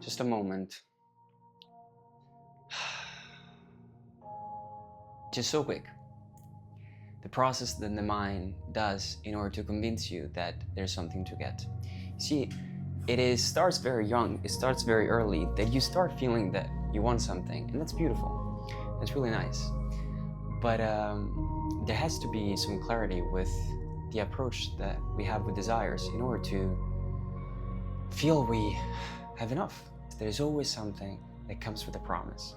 Just a moment. Just so quick. The process that the mind does in order to convince you that there's something to get. See, starts very young, it starts very early, that you start feeling that you want something, and that's beautiful. That's really nice. But there has to be some clarity with the approach that we have with desires in order to feel we have enough. There's always something that comes with a promise.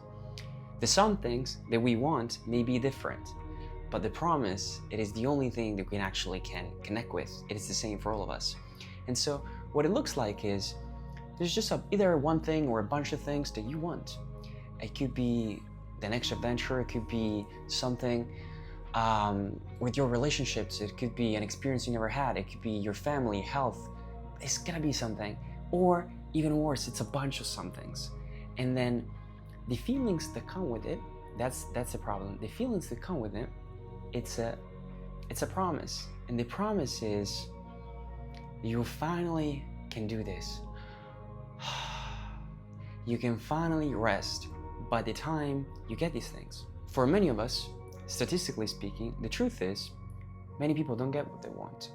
The some things that we want may be different, but the promise, it is the only thing that we actually can connect with. It is the same for all of us. And so what it looks like is there's just either one thing or a bunch of things that you want. It could be the next adventure, it could be something with your relationships, it could be an experience you never had, it could be your family, health. It's gonna be something. Or even worse, it's a bunch of somethings. And then the feelings that come with it, that's the problem. The feelings that come with it, it's a promise. And the promise is you finally can do this. You can finally rest by the time you get these things. For many of us, statistically speaking, the truth is many people don't get what they want.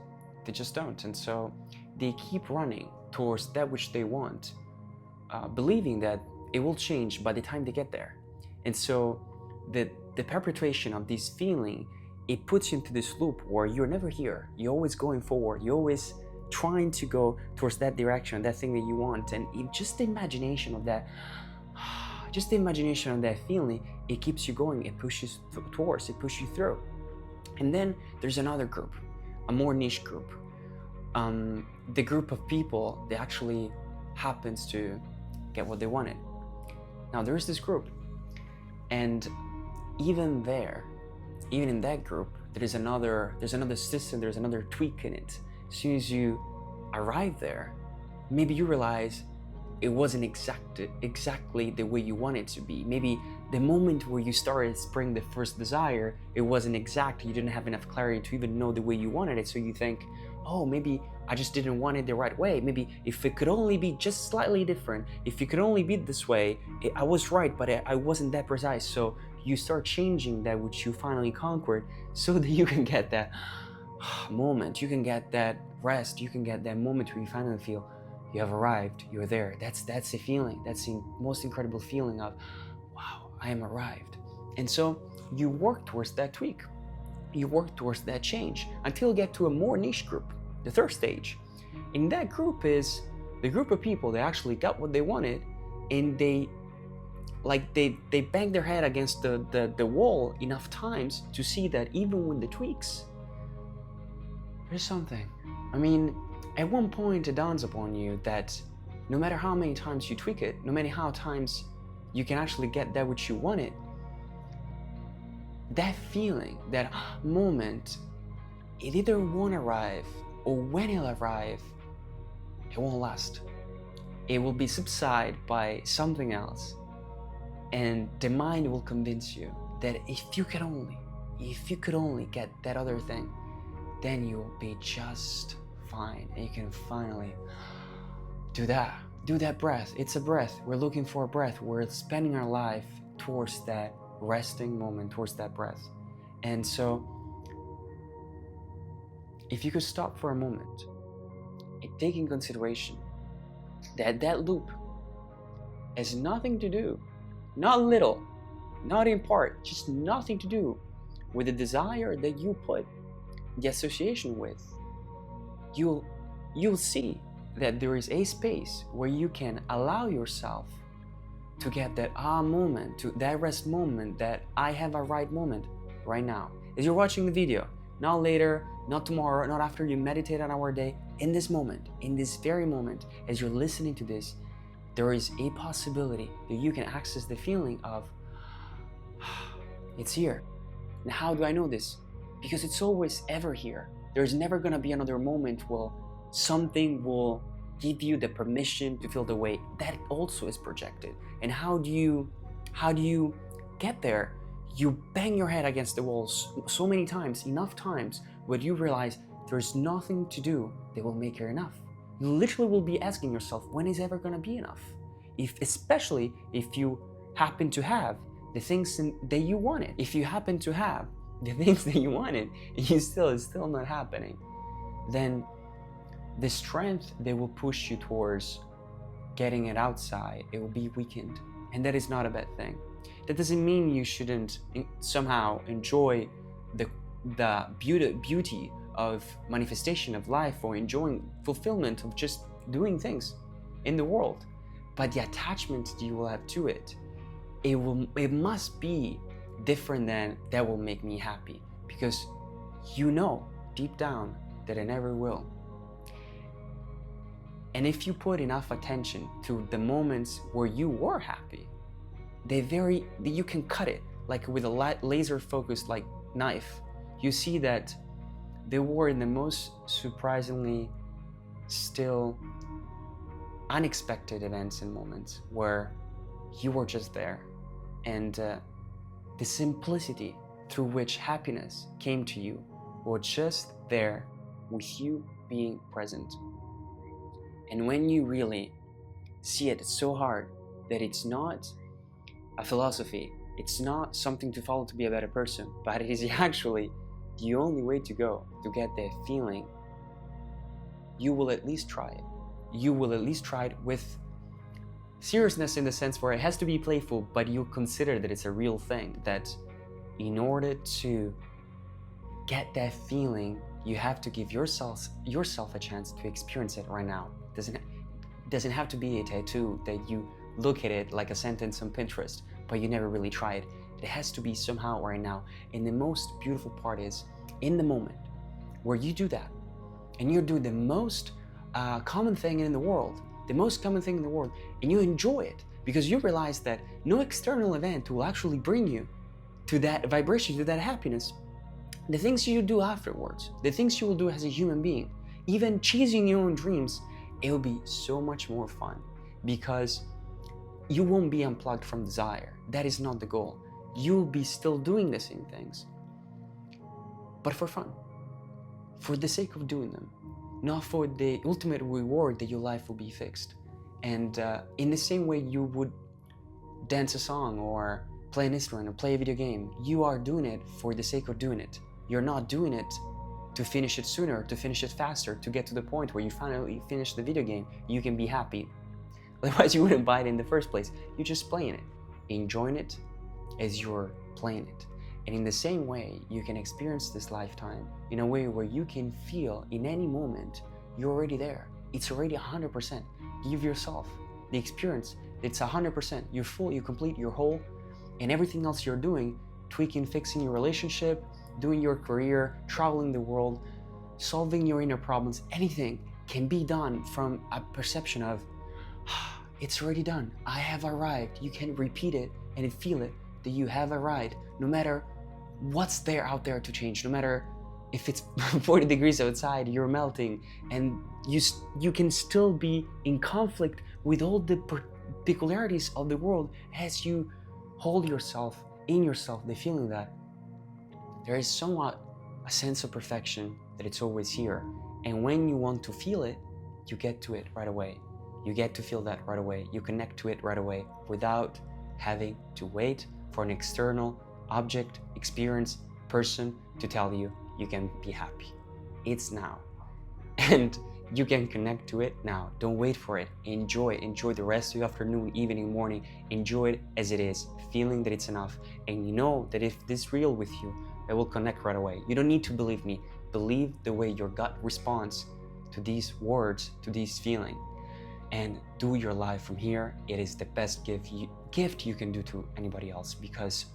They just don't. And so they keep running towards that which they want, believing that it will change by the time they get there. And so the perpetuation of this feeling, it puts you into this loop where you're never here. You're always going forward. You're always trying to go towards that direction, that thing that you want. And just the imagination of that, just the imagination of that feeling, it keeps you going. It pushes towards, it pushes you through. And then there's another group, a more niche group. The group of people that actually happens to get what they wanted. Now there's this group, and even in that group, there's another system, there's another tweak in it. As soon as you arrive there, maybe you realize it wasn't exactly the way you wanted it to be. Maybe the moment where you started spring the first desire, it wasn't exact. You didn't have enough clarity to even know the way you wanted it. So you think, oh, maybe I just didn't want it the right way. Maybe if it could only be just slightly different, if it could only be this way, I was right, but I wasn't that precise. So you start changing that which you finally conquered so that you can get that moment, you can get that rest, you can get that moment where you finally feel you have arrived, you're there. That's the feeling. That's the most incredible feeling of, wow, I am arrived. And so you work towards that tweak. You work towards that change until you get to a more niche group, the third stage. In that group is the group of people that actually got what they wanted, and they bang their head against the wall enough times to see that even with the tweaks, there's something. I mean, at one point it dawns upon you that no matter how many times you tweak it, no matter how times you can actually get that which you wanted, that feeling, that moment, it either won't arrive, or when it'll arrive, it won't last. It will be subsided by something else, and the mind will convince you that if you could only get that other thing, then you'll be just fine, and you can finally do that breath. It's a breath. We're looking for a breath. We're spending our life towards that resting moment, towards that breath. And so if you could stop for a moment and take in consideration that loop has nothing to do, not little, not in part, just nothing to do with the desire that you put the association with, you'll see that there is a space where you can allow yourself to get that moment, to that rest moment, that I have a right moment right now. As you're watching the video, not later, not tomorrow, not after you meditate an hour a day, in this moment, in this very moment, as you're listening to this, there is a possibility that you can access the feeling of, it's here. And how do I know this? Because it's always ever here. There's never gonna be another moment where something will give you the permission to feel the way that also is projected. And how do you get there? You bang your head against the walls so many times, enough times, where you realize there's nothing to do that will make it enough. You literally will be asking yourself, when is ever gonna be enough? especially if you happen to have the things that you wanted. If you happen to have the things that you wanted, and it's still not happening, then the strength that will push you towards getting it outside, it will be weakened. And that is not a bad thing. That doesn't mean you shouldn't somehow enjoy the beauty of manifestation of life, or enjoying fulfillment of just doing things in the world. But the attachment you will have to it, it must be different than that will make me happy, because you know deep down that I never will. And if you put enough attention to the moments where you were happy, you can cut it like with a laser focused like knife. You see that they were in the most surprisingly still unexpected events and moments where you were just there, and the simplicity through which happiness came to you was just there with you being present. And when you really see it so hard that it's not a philosophy, it's not something to follow to be a better person, but it is actually the only way to go to get that feeling, you will at least try it. You will at least try it with seriousness, in the sense where it has to be playful, but you consider that it's a real thing, that in order to get that feeling, you have to give yourself a chance to experience it right now. It doesn't have to be a tattoo that you look at it like a sentence on Pinterest, but you never really try it. It has to be somehow right now. And the most beautiful part is in the moment where you do that, and you're doing the most common thing in the world, and you enjoy it because you realize that no external event will actually bring you to that vibration, to that happiness. The things you do afterwards, the things you will do as a human being, even chasing your own dreams, it will be so much more fun, because you won't be unplugged from desire. That is not the goal. You'll be still doing the same things, but for fun, for the sake of doing them, not for the ultimate reward that your life will be fixed. And in the same way you would dance a song or play an instrument or play a video game, you are doing it for the sake of doing it. You're not doing it to finish it sooner, to finish it faster, to get to the point where you finally finish the video game, you can be happy. Otherwise you wouldn't buy it in the first place. You're just playing it, enjoying it as you're playing it. And in the same way, you can experience this lifetime in a way where you can feel in any moment you're already there. It's already 100%. Give yourself the experience. It's 100%. You're full, you complete, you're whole, and everything else you're doing, tweaking, fixing your relationship, doing your career, traveling the world, solving your inner problems, anything can be done from a perception of, it's already done. I have arrived. You can repeat it and feel it, that you have arrived, no matter what's there out there to change, no matter if it's 40 degrees outside, you're melting, and you can still be in conflict with all the particularities of the world as you hold yourself in yourself, the feeling that there is somewhat a sense of perfection, that it's always here. And when you want to feel it, you get to it right away. You get to feel that right away. You connect to it right away without having to wait for an external object, experience, person to tell you you can be happy. It's now. And you can connect to it now. Don't wait for it. Enjoy it. Enjoy the rest of the afternoon, evening, morning. Enjoy it as it is, feeling that it's enough. And you know that if this is real with you, it will connect right away. You don't need to believe me. Believe the way your gut responds to these words, to these feelings, and do your life from here. It is the best gift you can do to anybody else, because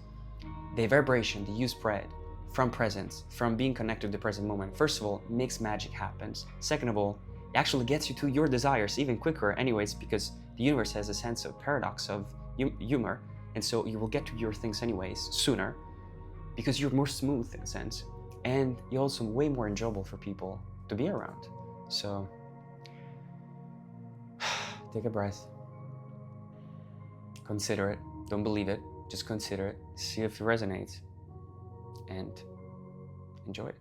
the vibration that you spread from presence, from being connected to the present moment, first of all, makes magic happen. Second of all, it actually gets you to your desires even quicker anyways, because the universe has a sense of paradox of humor, and so you will get to your things anyways sooner, because you're more smooth in a sense, and you're also way more enjoyable for people to be around. So take a breath, consider it, don't believe it, just consider it, see if it resonates, and enjoy it.